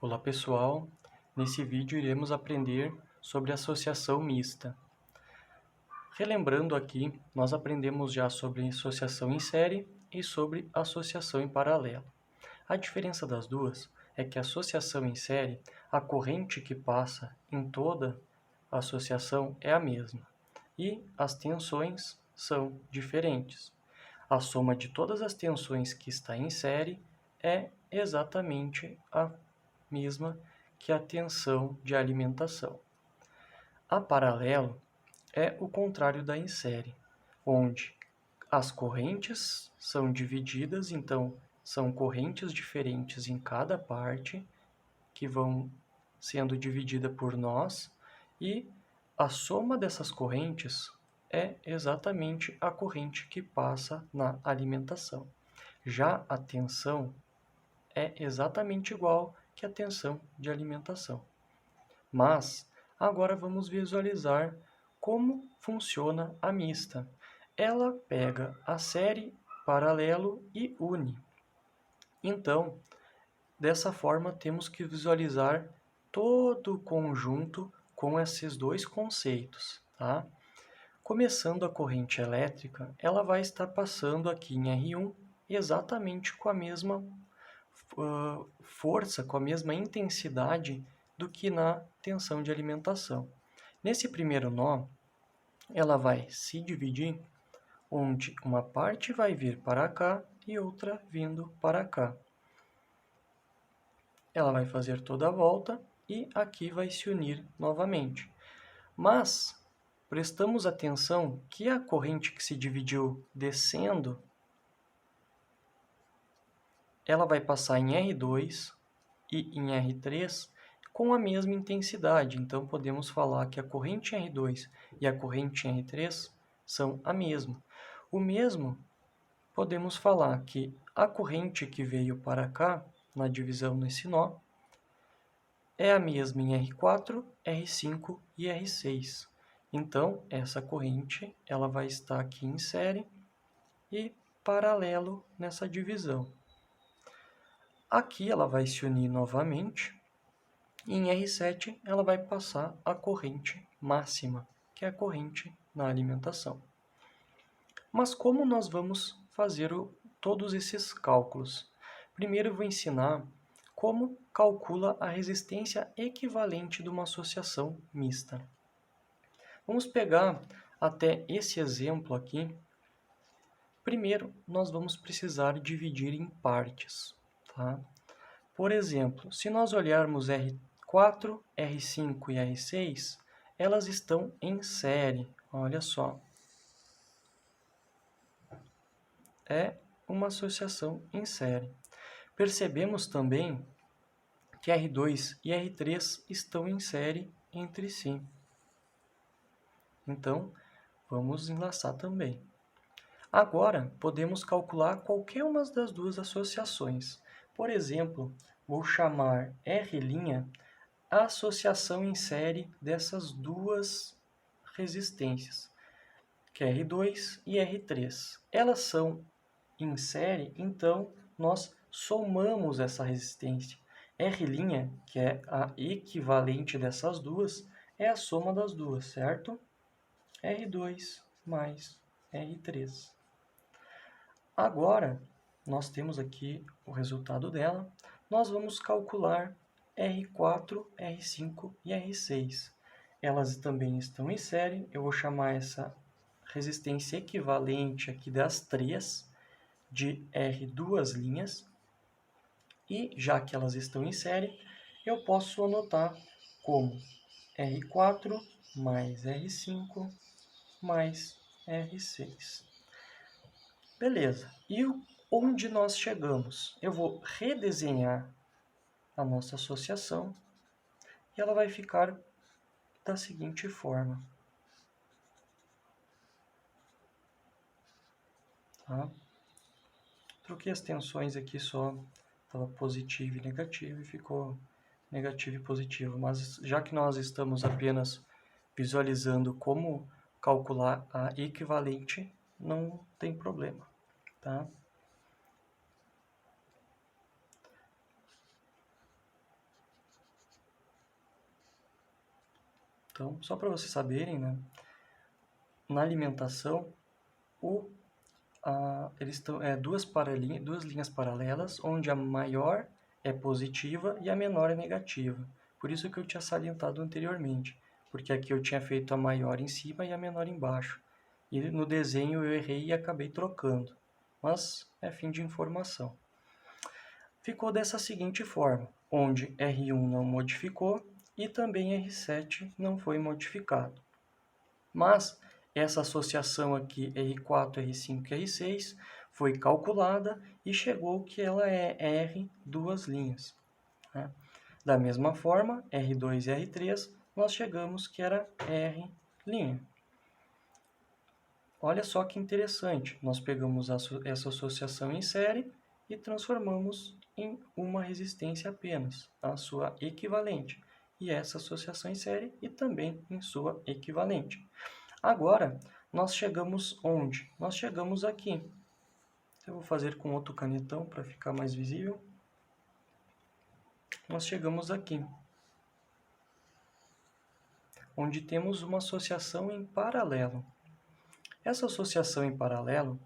Olá pessoal, nesse vídeo iremos aprender sobre associação mista. Relembrando aqui, nós aprendemos já sobre associação em série e sobre associação em paralelo. A diferença das duas é que a associação em série, a corrente que passa em toda a associação é a mesma e as tensões são diferentes. A soma de todas as tensões que está em série é exatamente a mesma que a tensão de alimentação. A paralelo é o contrário da em série, onde as correntes são divididas, então são correntes diferentes em cada parte, que vão sendo dividida por nós, e a soma dessas correntes é exatamente a corrente que passa na alimentação. Já a tensão é exatamente igual que a tensão de alimentação. Mas agora vamos visualizar como funciona a mista. Ela pega a série, paralelo e une. Então, dessa forma, temos que visualizar todo o conjunto com esses dois conceitos, tá? Começando a corrente elétrica, ela vai estar passando aqui em R1 exatamente com a mesma força, com a mesma intensidade do que na tensão de alimentação. Nesse primeiro nó, ela vai se dividir, onde uma parte vai vir para cá e outra vindo para cá. Ela vai fazer toda a volta e aqui vai se unir novamente. Mas prestamos atenção que a corrente que se dividiu descendo, ela vai passar em R2 e em R3 com a mesma intensidade. Então, podemos falar que a corrente R2 e a corrente R3 são a mesma. O mesmo, podemos falar que a corrente que veio para cá, na divisão nesse nó, é a mesma em R4, R5 e R6. Então, essa corrente ela vai estar aqui em série e paralelo nessa divisão. Aqui ela vai se unir novamente e em R7 ela vai passar a corrente máxima, que é a corrente na alimentação. Mas como nós vamos fazer todos esses cálculos? Primeiro eu vou ensinar como calcula a resistência equivalente de uma associação mista. Vamos pegar até esse exemplo aqui. Primeiro, nós vamos precisar dividir em partes, tá? Por exemplo, se nós olharmos R4, R5 e R6, elas estão em série, olha só. É uma associação em série. Percebemos também que R2 e R3 estão em série entre si. Então, vamos enlaçar também. Agora, podemos calcular qualquer uma das duas associações. Por exemplo, vou chamar R' a associação em série dessas duas resistências, que é R2 e R3. Elas são em série, então nós somamos essa resistência. R', que é a equivalente dessas duas, é a soma das duas, certo? R2 mais R3. Agora, nós temos aqui o resultado dela. Nós vamos calcular R4, R5 e R6. Elas também estão em série. Eu vou chamar essa resistência equivalente aqui das três de R2'. E, já que elas estão em série, eu posso anotar como R4 mais R5 mais R6. Beleza. E onde nós chegamos? Eu vou redesenhar a nossa associação e ela vai ficar da seguinte forma. Tá? Troquei as tensões aqui só, estava positivo e negativo e ficou negativo e positivo. Mas já que nós estamos apenas visualizando como calcular a equivalente, não tem problema. Tá? Então, só para vocês saberem, né? Na alimentação, eles estão duas linhas paralelas, onde a maior é positiva e a menor é negativa. Por isso que eu tinha salientado anteriormente, porque aqui eu tinha feito a maior em cima e a menor embaixo. E no desenho eu errei e acabei trocando, mas é fim de informação. Ficou dessa seguinte forma, onde R1 não modificou e também R7 não foi modificado. Mas essa associação aqui, R4, R5 e R6, foi calculada e chegou que ela é R duas linhas. Né? Da mesma forma, R2 e R3, nós chegamos que era R linha. Olha só que interessante, nós pegamos essa associação em série e transformamos em uma resistência apenas, a sua equivalente, e essa associação em série e também em sua equivalente. Agora, nós chegamos onde? Nós chegamos aqui. Eu vou fazer com outro canetão para ficar mais visível. Nós chegamos aqui, onde temos uma associação em paralelo. Essa associação em paralelo,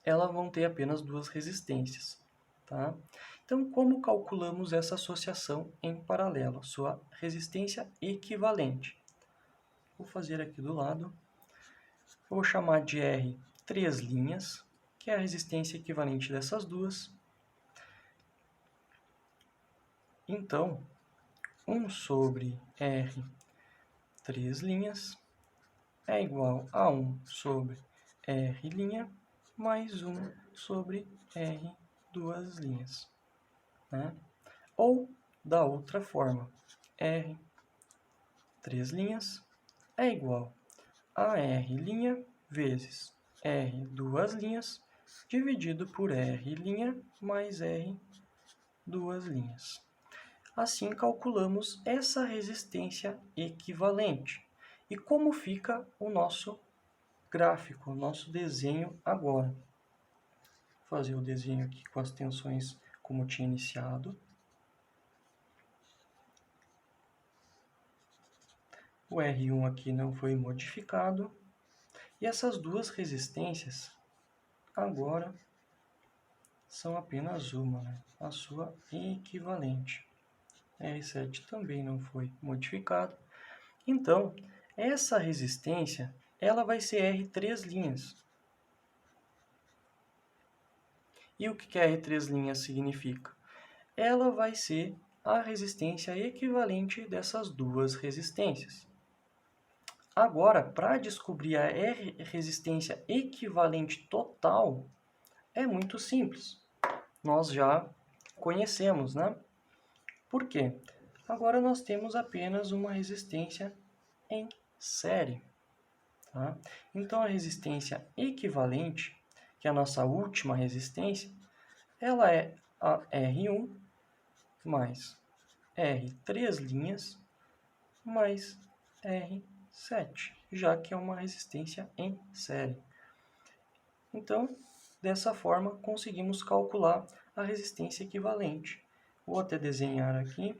elas vão ter apenas duas resistências. Tá? Então, como calculamos essa associação em paralelo? Sua resistência equivalente. Vou fazer aqui do lado. Vou chamar de R três linhas, que é a resistência equivalente dessas duas. Então, 1 sobre R três linhas é igual a 1 sobre R' mais 1 sobre R duas linhas. Né? Ou, da outra forma, R três linhas é igual a R' vezes R duas linhas dividido por R' mais R duas linhas. Assim, calculamos essa resistência equivalente. E como fica o nosso gráfico, o nosso desenho agora? Vou fazer o desenho aqui com as tensões como tinha iniciado. O R1 aqui não foi modificado. E essas duas resistências agora são apenas uma, né? A sua equivalente. R7 também não foi modificado. Então, essa resistência ela vai ser R três linhas. E o que R três linhas significa? Ela vai ser a resistência equivalente dessas duas resistências. Agora, para descobrir a resistência equivalente total, é muito simples. Nós já conhecemos, né? Por quê? Agora nós temos apenas uma resistência em série. Tá? Então, a resistência equivalente, que é a nossa última resistência, ela é a R1 mais R três linhas mais R7, já que é uma resistência em série. Então, dessa forma, conseguimos calcular a resistência equivalente. Vou até desenhar aqui.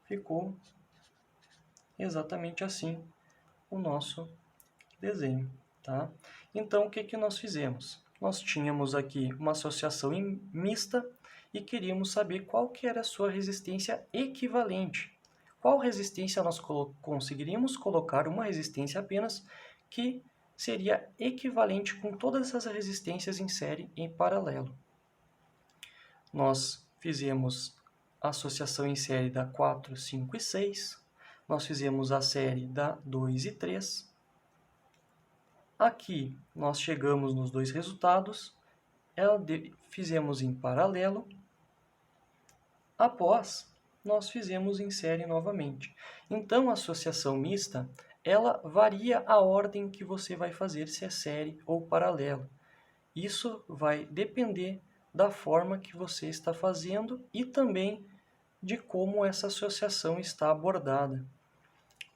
Ficou exatamente assim o nosso desenho. Tá? Então, o que nós fizemos? Nós tínhamos aqui uma associação mista e queríamos saber qual que era a sua resistência equivalente. Qual resistência nós conseguiríamos colocar uma resistência apenas que seria equivalente com todas essas resistências em série em paralelo. Nós fizemos a associação em série da 4, 5 e 6. Nós fizemos a série da 2 e 3. Aqui nós chegamos nos dois resultados, fizemos em paralelo, após nós fizemos em série novamente. Então a associação mista, ela varia a ordem que você vai fazer, se é série ou paralelo. Isso vai depender da forma que você está fazendo e também de como essa associação está abordada.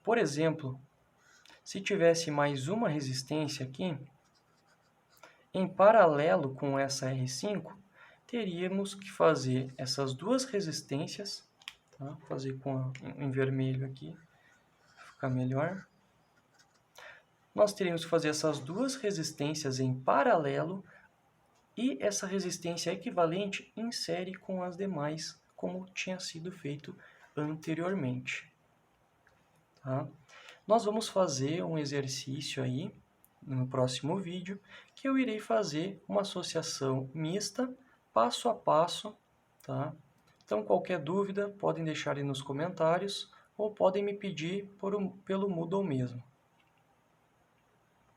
Por exemplo, se tivesse mais uma resistência aqui, em paralelo com essa R5, teríamos que fazer essas duas resistências, tá? Vou fazer em vermelho aqui, ficar melhor. Nós teríamos que fazer essas duas resistências em paralelo e essa resistência equivalente em série com as demais, como tinha sido feito anteriormente. Tá? Nós vamos fazer um exercício aí no próximo vídeo, que eu irei fazer uma associação mista, passo a passo, tá? Então, qualquer dúvida, podem deixar aí nos comentários, ou podem me pedir pelo Moodle mesmo.